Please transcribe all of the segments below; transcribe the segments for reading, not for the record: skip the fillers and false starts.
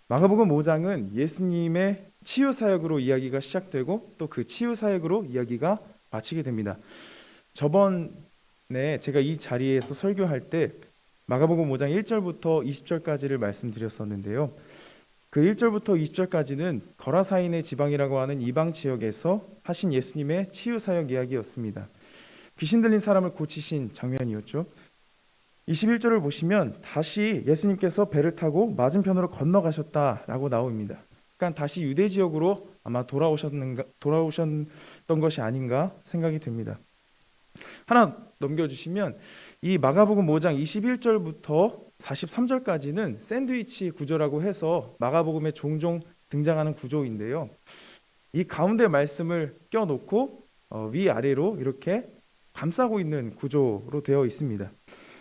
마가복음 5장은 예수님의 치유 사역으로 이야기가 시작되고 또 그 치유 사역으로 이야기가 마치게 됩니다. 저번에 제가 이 자리에서 설교할 때 마가복음 5장 1절부터 20절까지를 말씀드렸었는데요. 그 1절부터 20절까지는 거라사인의 지방이라고 하는 이방 지역에서 하신 예수님의 치유 사역 이야기였습니다. 귀신 들린 사람을 고치신 장면이었죠. 21절을 보시면 다시 예수님께서 배를 타고 맞은편으로 건너가셨다라고 나옵니다. 그러니까 다시 유대 지역으로 아마 돌아오셨던 것이 아닌가 생각이 됩니다. 하나 넘겨주시면 이 마가복음 5장 21절부터 43절까지는 샌드위치 구조라고 해서 마가복음에 종종 등장하는 구조인데요. 이 가운데 말씀을 껴놓고 위아래로 이렇게 감싸고 있는 구조로 되어 있습니다.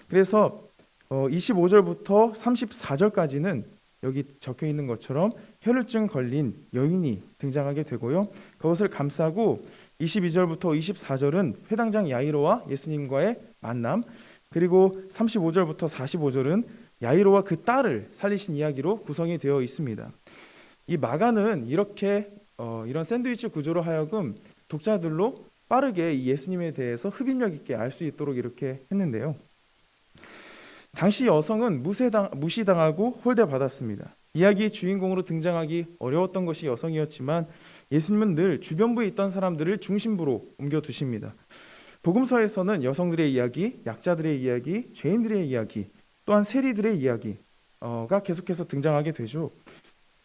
그래서 25절부터 34절까지는 여기 적혀 있는 것처럼 혈루증 걸린 여인이 등장하게 되고요. 그것을 감싸고 22절부터 24절은 회당장 야이로와 예수님과의 만남, 그리고 35절부터 45절은 야이로와 그 딸을 살리신 이야기로 구성이 되어 있습니다. 이 마가는 이렇게 이런 샌드위치 구조로 하여금 독자들로 빠르게 이 예수님에 대해서 흡입력 있게 알 수 있도록 이렇게 했는데요. 당시 여성은 무시당하고 홀대받았습니다. 이야기의 주인공으로 등장하기 어려웠던 것이 여성이었지만 예수님은 늘 주변부에 있던 사람들을 중심부로 옮겨두십니다. 복음서에서는 여성들의 이야기, 약자들의 이야기, 죄인들의 이야기, 또한 세리들의 이야기가 계속해서 등장하게 되죠.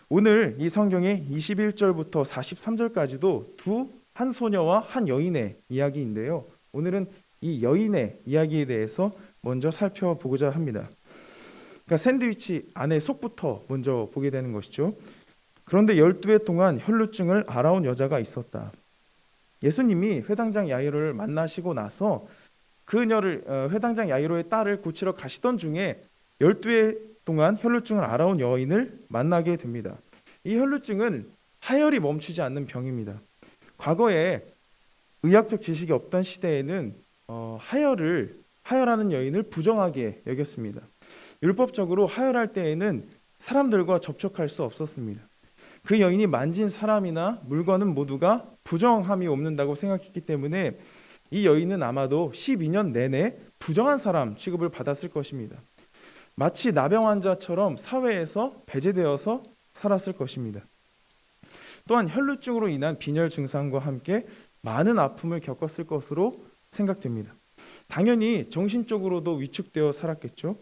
오늘 이 성경의 21절부터 43절까지도 한 소녀와 한 여인의 이야기인데요. 오늘은 이 여인의 이야기에 대해서 먼저 살펴보고자 합니다. 그러니까 샌드위치 안에 속부터 먼저 보게 되는 것이죠. 그런데 12해 동안 혈루증을 앓아온 여자가 있었다. 예수님이 회당장 야이로를 만나시고 나서 그녀를 회당장 야이로의 딸을 고치러 가시던 중에 12해 동안 혈루증을 앓아온 여인을 만나게 됩니다. 이 혈루증은 하혈이 멈추지 않는 병입니다. 과거에 의학적 지식이 없던 시대에는 하혈하는 여인을 부정하게 여겼습니다. 율법적으로 하혈할 때에는 사람들과 접촉할 수 없었습니다. 그 여인이 만진 사람이나 물건은 모두가 부정함이 없는다고 생각했기 때문에 이 여인은 아마도 12년 내내 부정한 사람 취급을 받았을 것입니다. 마치 나병 환자처럼 사회에서 배제되어서 살았을 것입니다. 또한 혈루증으로 인한 빈혈 증상과 함께 많은 아픔을 겪었을 것으로 생각됩니다. 당연히 정신적으로도 위축되어 살았겠죠.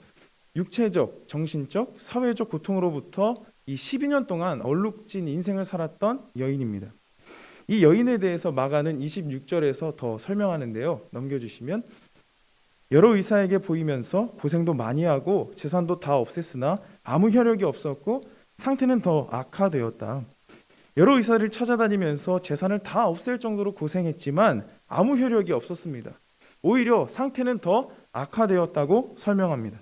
육체적, 정신적, 사회적 고통으로부터 이 12년 동안 얼룩진 인생을 살았던 여인입니다. 이 여인에 대해서 마가는 26절에서 더 설명하는데요. 넘겨주시면 여러 의사에게 보이면서 고생도 많이 하고 재산도 다 없앴으나 아무 혈력이 없었고 상태는 더 악화되었다. 여러 의사를 찾아다니면서 재산을 다 없앨 정도로 고생했지만 아무 혈력이 없었습니다. 오히려 상태는 더 악화되었다고 설명합니다.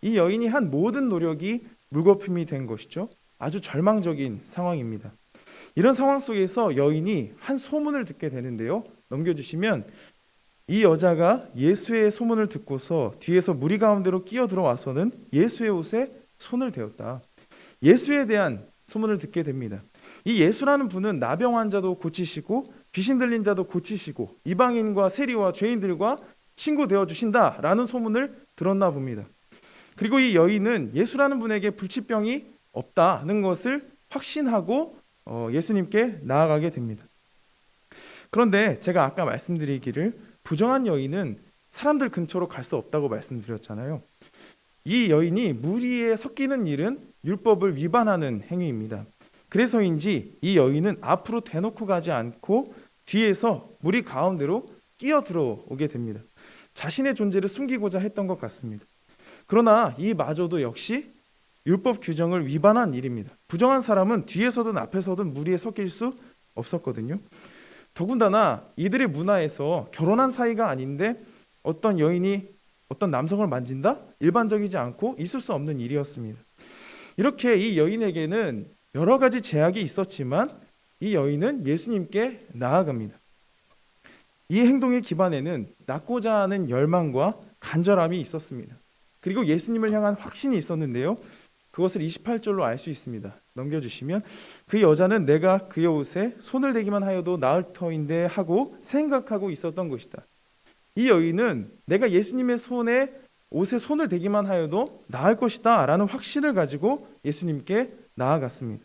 이 여인이 한 모든 노력이 물거품이 된 것이죠. 아주 절망적인 상황입니다. 이런 상황 속에서 여인이 한 소문을 듣게 되는데요. 넘겨주시면 이 여자가 예수의 소문을 듣고서 뒤에서 무리 가운데로 끼어 들어와서는 예수의 옷에 손을 대었다. 예수에 대한 소문을 듣게 됩니다. 이 예수라는 분은 나병 환자도 고치시고 귀신 들린 자도 고치시고 이방인과 세리와 죄인들과 친구 되어주신다라는 소문을 들었나 봅니다. 그리고 이 여인은 예수라는 분에게 불치병이 없다는 것을 확신하고 예수님께 나아가게 됩니다. 그런데 제가 아까 말씀드리기를 부정한 여인은 사람들 근처로 갈 수 없다고 말씀드렸잖아요. 이 여인이 무리에 섞이는 일은 율법을 위반하는 행위입니다. 그래서인지 이 여인은 앞으로 대놓고 가지 않고 뒤에서 무리 가운데로 끼어 들어오게 됩니다. 자신의 존재를 숨기고자 했던 것 같습니다. 그러나 이마저도 역시 율법 규정을 위반한 일입니다. 부정한 사람은 뒤에서든 앞에서든 무리에 섞일 수 없었거든요. 더군다나 이들의 문화에서 결혼한 사이가 아닌데 어떤 여인이 어떤 남성을 만진다? 일반적이지 않고 있을 수 없는 일이었습니다. 이렇게 이 여인에게는 여러 가지 제약이 있었지만 이 여인은 예수님께 나아갑니다. 이 행동의 기반에는 낫고자 하는 열망과 간절함이 있었습니다. 그리고 예수님을 향한 확신이 있었는데요. 그것을 28절로 알 수 있습니다. 넘겨주시면 그 여자는 내가 그의 옷에 손을 대기만 하여도 나을 터인데 하고 생각하고 있었던 것이다. 이 여인은 내가 예수님의 옷에 손을 대기만 하여도 나을 것이다 라는 확신을 가지고 예수님께 나아갔습니다.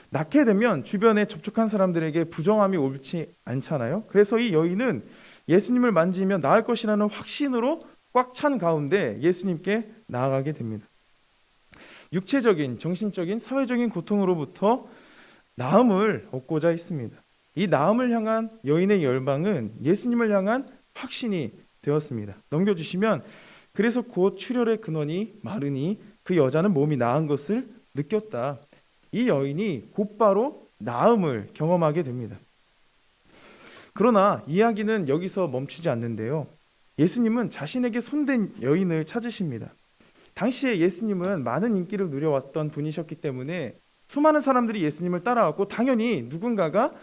낳게 되면 주변에 접촉한 사람들에게 부정함이 옳지 않잖아요. 그래서 이 여인은 예수님을 만지면 나을 것이라는 확신으로 꽉 찬 가운데 예수님께 나아가게 됩니다. 육체적인, 정신적인, 사회적인 고통으로부터 나음을 얻고자 했습니다. 이 나음을 향한 여인의 열망은 예수님을 향한 확신이 되었습니다. 넘겨주시면 그래서 곧 출혈의 근원이 마르니 그 여자는 몸이 나은 것을 느꼈다. 이 여인이 곧바로 나음을 경험하게 됩니다. 그러나 이야기는 여기서 멈추지 않는데요. 예수님은 자신에게 손댄 여인을 찾으십니다. 당시에 예수님은 많은 인기를 누려왔던 분이셨기 때문에 수많은 사람들이 예수님을 따라왔고 당연히 누군가가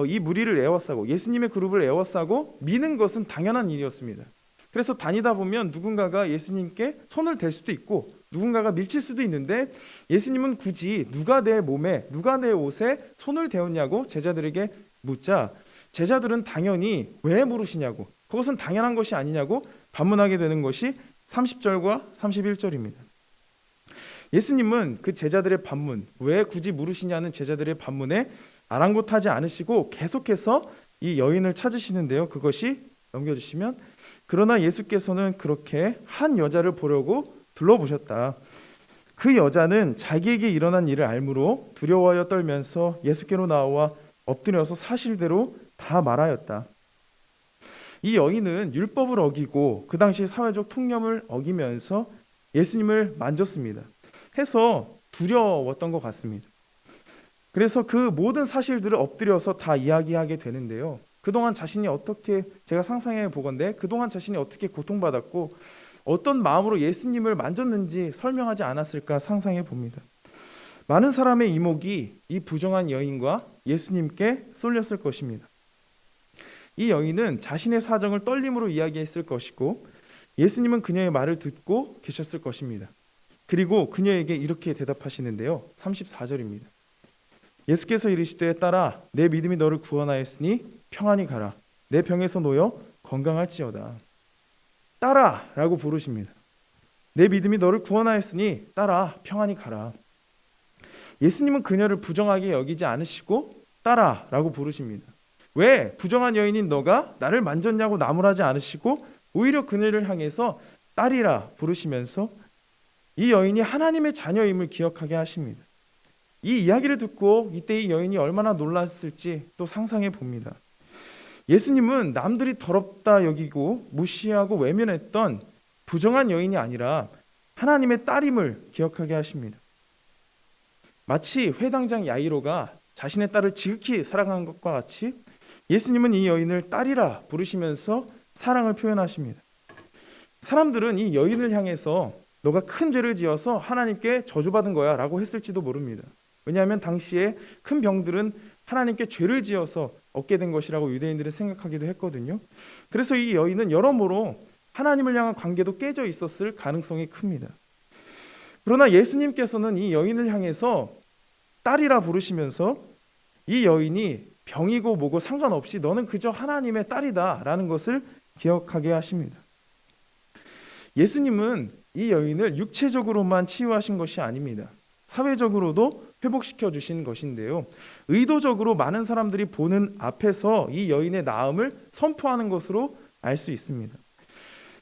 이 무리를 에워싸고 예수님의 그룹을 에워싸고 미는 것은 당연한 일이었습니다. 그래서 다니다 보면 누군가가 예수님께 손을 댈 수도 있고 누군가가 밀칠 수도 있는데 예수님은 굳이 누가 내 몸에 누가 내 옷에 손을 대었냐고 제자들에게 묻자 제자들은 당연히 왜 물으시냐고 그것은 당연한 것이 아니냐고 반문하게 되는 것이 30절과 31절입니다. 예수님은 그 제자들의 반문, 왜 굳이 물으시냐는 제자들의 반문에 아랑곳하지 않으시고 계속해서 이 여인을 찾으시는데요. 그것이 넘겨주시면 그러나 예수께서는 그렇게 한 여자를 보려고 둘러보셨다. 그 여자는 자기에게 일어난 일을 알므로 두려워하여 떨면서 예수께로 나와 엎드려서 사실대로 다 말하였다. 이 여인은 율법을 어기고 그 당시 사회적 통념을 어기면서 예수님을 만졌습니다. 해서 두려웠던 것 같습니다. 그래서 그 모든 사실들을 엎드려서 다 이야기하게 되는데요. 그동안 자신이 어떻게 제가 상상해 보건대 그동안 자신이 어떻게 고통받았고 어떤 마음으로 예수님을 만졌는지 설명하지 않았을까 상상해 봅니다. 많은 사람의 이목이 이 부정한 여인과 예수님께 쏠렸을 것입니다. 이 여인은 자신의 사정을 떨림으로 이야기했을 것이고 예수님은 그녀의 말을 듣고 계셨을 것입니다. 그리고 그녀에게 이렇게 대답하시는데요. 34절입니다. 예수께서 이르시되 딸아 내 믿음이 너를 구원하였으니 평안히 가라. 내 병에서 놓여 건강할지어다. 딸아 라고 부르십니다. 내 믿음이 너를 구원하였으니 딸아 평안히 가라. 예수님은 그녀를 부정하게 여기지 않으시고 딸아 라고 부르십니다. 왜 부정한 여인인 너가 나를 만졌냐고 나무라지 않으시고 오히려 그녀를 향해서 딸이라 부르시면서 이 여인이 하나님의 자녀임을 기억하게 하십니다. 이 이야기를 듣고 이때 이 여인이 얼마나 놀랐을지 또 상상해 봅니다. 예수님은 남들이 더럽다 여기고 무시하고 외면했던 부정한 여인이 아니라 하나님의 딸임을 기억하게 하십니다. 마치 회당장 야이로가 자신의 딸을 지극히 사랑한 것과 같이 예수님은 이 여인을 딸이라 부르시면서 사랑을 표현하십니다. 사람들은 이 여인을 향해서 너가 큰 죄를 지어서 하나님께 저주받은 거야 라고 했을지도 모릅니다. 왜냐하면 당시에 큰 병들은 하나님께 죄를 지어서 얻게 된 것이라고 유대인들은 생각하기도 했거든요. 그래서 이 여인은 여러모로 하나님을 향한 관계도 깨져 있었을 가능성이 큽니다. 그러나 예수님께서는 이 여인을 향해서 딸이라 부르시면서 이 여인이 병이고 뭐고 상관없이 너는 그저 하나님의 딸이다 라는 것을 기억하게 하십니다. 예수님은 이 여인을 육체적으로만 치유하신 것이 아닙니다. 사회적으로도 회복시켜 주신 것인데요. 의도적으로 많은 사람들이 보는 앞에서 이 여인의 나음을 선포하는 것으로 알 수 있습니다.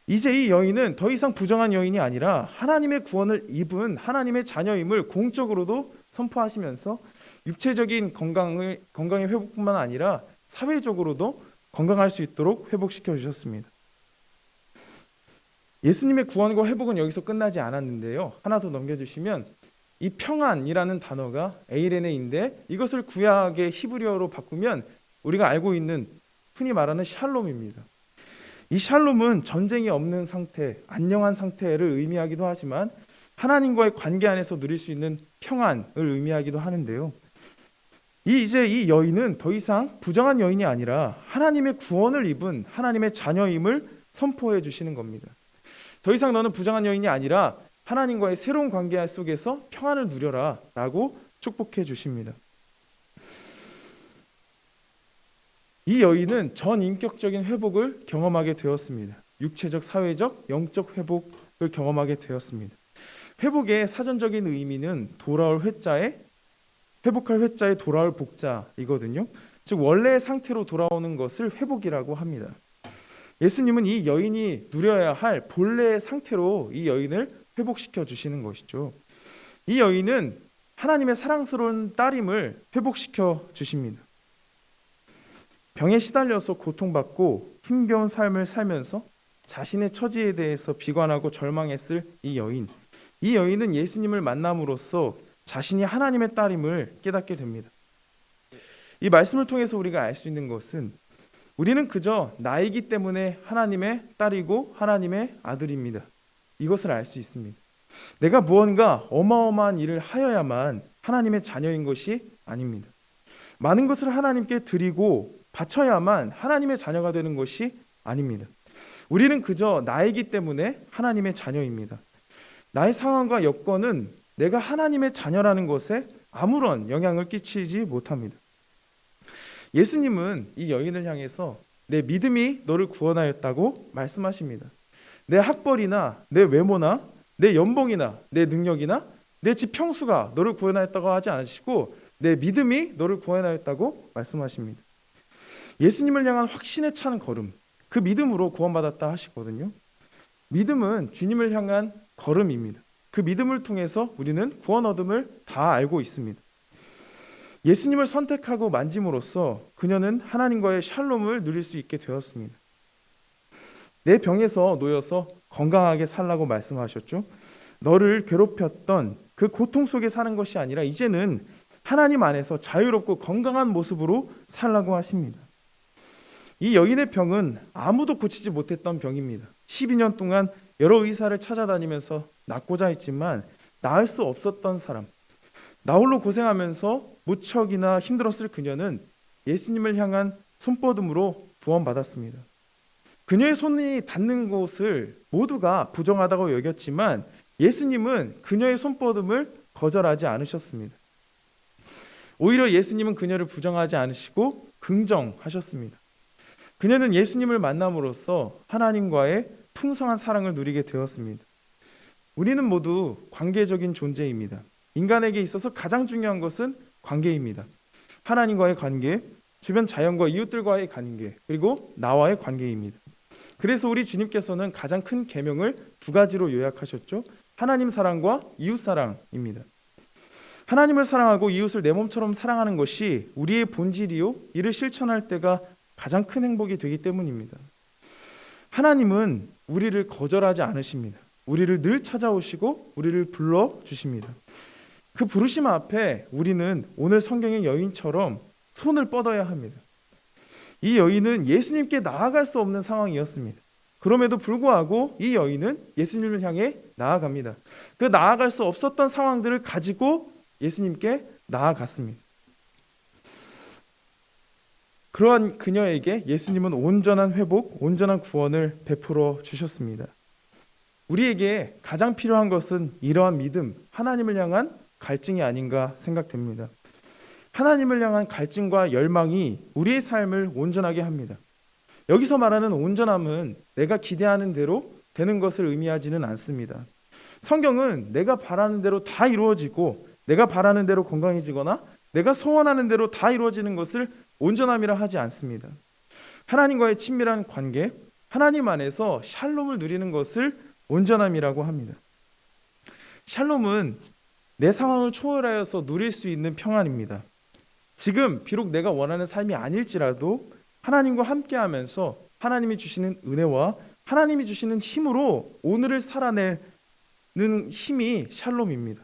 이제 이 여인은 더 이상 부정한 여인이 아니라 하나님의 구원을 입은 하나님의 자녀임을 공적으로도 선포하시면서 육체적인 건강의 회복뿐만 아니라 사회적으로도 건강할 수 있도록 회복시켜 주셨습니다. 예수님의 구원과 회복은 여기서 끝나지 않았는데요. 하나 더 넘겨주시면 이 평안이라는 단어가 에이레네인데 이것을 구약의 히브리어로 바꾸면 우리가 알고 있는 흔히 말하는 샬롬입니다. 이 샬롬은 전쟁이 없는 상태, 안녕한 상태를 의미하기도 하지만 하나님과의 관계 안에서 누릴 수 있는 평안을 의미하기도 하는데요. 이제 이 여인은 더 이상 부정한 여인이 아니라 하나님의 구원을 입은 하나님의 자녀임을 선포해 주시는 겁니다. 더 이상 너는 부정한 여인이 아니라 하나님과의 새로운 관계 속에서 평안을 누려라 라고 축복해 주십니다. 이 여인은 전인격적인 회복을 경험하게 되었습니다. 육체적, 사회적, 영적 회복을 경험하게 되었습니다. 회복의 사전적인 의미는 돌아올 회자에, 회복할 회자에 돌아올 복자이거든요. 즉 원래의 상태로 돌아오는 것을 회복이라고 합니다. 예수님은 이 여인이 누려야 할 본래의 상태로 이 여인을 회복시켜 주시는 것이죠. 이 여인은 하나님의 사랑스러운 딸임을 회복시켜 주십니다. 병에 시달려서 고통받고 힘겨운 삶을 살면서 자신의 처지에 대해서 비관하고 절망했을 이 여인. 이 여인은 예수님을 만남으로써 자신이 하나님의 딸임을 깨닫게 됩니다. 이 말씀을 통해서 우리가 알 수 있는 것은 우리는 그저 나이기 때문에 하나님의 딸이고 하나님의 아들입니다. 이것을 알 수 있습니다. 내가 무언가 어마어마한 일을 하여야만 하나님의 자녀인 것이 아닙니다. 많은 것을 하나님께 드리고 바쳐야만 하나님의 자녀가 되는 것이 아닙니다. 우리는 그저 나이기 때문에 하나님의 자녀입니다. 나의 상황과 여건은 내가 하나님의 자녀라는 것에 아무런 영향을 끼치지 못합니다. 예수님은 이 여인을 향해서 내 믿음이 너를 구원하였다고 말씀하십니다. 내 학벌이나 내 외모나 내 연봉이나 내 능력이나 내 집 평수가 너를 구원하였다고 하지 않으시고 내 믿음이 너를 구원하였다고 말씀하십니다. 예수님을 향한 확신에 차는 걸음, 그 믿음으로 구원받았다 하시거든요. 믿음은 주님을 향한 걸음입니다. 그 믿음을 통해서 우리는 구원 얻음을 다 알고 있습니다. 예수님을 선택하고 만짐으로써 그녀는 하나님과의 샬롬을 누릴 수 있게 되었습니다. 내 병에서 놓여서 건강하게 살라고 말씀하셨죠. 너를 괴롭혔던 그 고통 속에 사는 것이 아니라 이제는 하나님 안에서 자유롭고 건강한 모습으로 살라고 하십니다. 이 여인의 병은 아무도 고치지 못했던 병입니다. 12년 동안 여러 의사를 찾아다니면서 낫고자 했지만 나을 수 없었던 사람, 나홀로 고생하면서 무척이나 힘들었을 그녀는 예수님을 향한 손뻗음으로 구원받았습니다. 그녀의 손이 닿는 곳을 모두가 부정하다고 여겼지만 예수님은 그녀의 손뻗음을 거절하지 않으셨습니다. 오히려 예수님은 그녀를 부정하지 않으시고 긍정하셨습니다. 그녀는 예수님을 만남으로써 하나님과의 풍성한 사랑을 누리게 되었습니다. 우리는 모두 관계적인 존재입니다. 인간에게 있어서 가장 중요한 것은 관계입니다. 하나님과의 관계, 주변 자연과 이웃들과의 관계, 그리고 나와의 관계입니다. 그래서 우리 주님께서는 가장 큰 계명을 두 가지로 요약하셨죠. 하나님 사랑과 이웃 사랑입니다. 하나님을 사랑하고 이웃을 내 몸처럼 사랑하는 것이 우리의 본질이요, 이를 실천할 때가 가장 큰 행복이 되기 때문입니다. 하나님은 우리를 거절하지 않으십니다. 우리를 늘 찾아오시고 우리를 불러주십니다. 그 부르심 앞에 우리는 오늘 성경의 여인처럼 손을 뻗어야 합니다. 이 여인은 예수님께 나아갈 수 없는 상황이었습니다. 그럼에도 불구하고 이 여인은 예수님을 향해 나아갑니다. 그 나아갈 수 없었던 상황들을 가지고 예수님께 나아갔습니다. 그러한 그녀에게 예수님은 온전한 회복, 온전한 구원을 베풀어 주셨습니다. 우리에게 가장 필요한 것은 이러한 믿음, 하나님을 향한 갈증이 아닌가 생각됩니다. 하나님을 향한 갈증과 열망이 우리의 삶을 온전하게 합니다. 여기서 말하는 온전함은 내가 기대하는 대로 되는 것을 의미하지는 않습니다. 성경은 내가 바라는 대로 다 이루어지고 내가 바라는 대로 건강해지거나 내가 소원하는 대로 다 이루어지는 것을 온전함이라 하지 않습니다. 하나님과의 친밀한 관계, 하나님 안에서 샬롬을 누리는 것을 온전함이라고 합니다. 샬롬은 내 상황을 초월하여서 누릴 수 있는 평안입니다. 지금 비록 내가 원하는 삶이 아닐지라도 하나님과 함께하면서 하나님이 주시는 은혜와 하나님이 주시는 힘으로 오늘을 살아내는 힘이 샬롬입니다.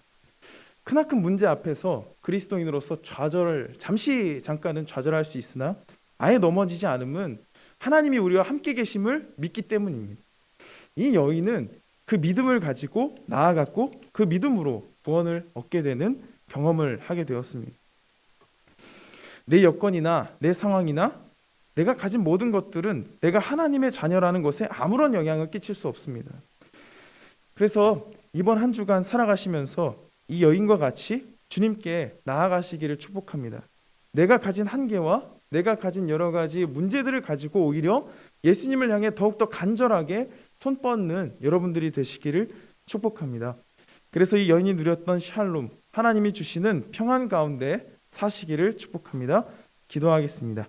크나큰 문제 앞에서 그리스도인으로서 잠깐은 좌절할 수 있으나 아예 넘어지지 않음은 하나님이 우리와 함께 계심을 믿기 때문입니다. 이 여인은 그 믿음을 가지고 나아갔고 그 믿음으로 구원을 얻게 되는 경험을 하게 되었습니다. 내 여건이나 내 상황이나 내가 가진 모든 것들은 내가 하나님의 자녀라는 것에 아무런 영향을 끼칠 수 없습니다. 그래서 이번 한 주간 살아가시면서 이 여인과 같이 주님께 나아가시기를 축복합니다. 내가 가진 한계와 내가 가진 여러 가지 문제들을 가지고 오히려 예수님을 향해 더욱더 간절하게 손 뻗는 여러분들이 되시기를 축복합니다. 그래서 이 여인이 누렸던 샬롬, 하나님이 주시는 평안 가운데 사시기를 축복합니다. 기도하겠습니다.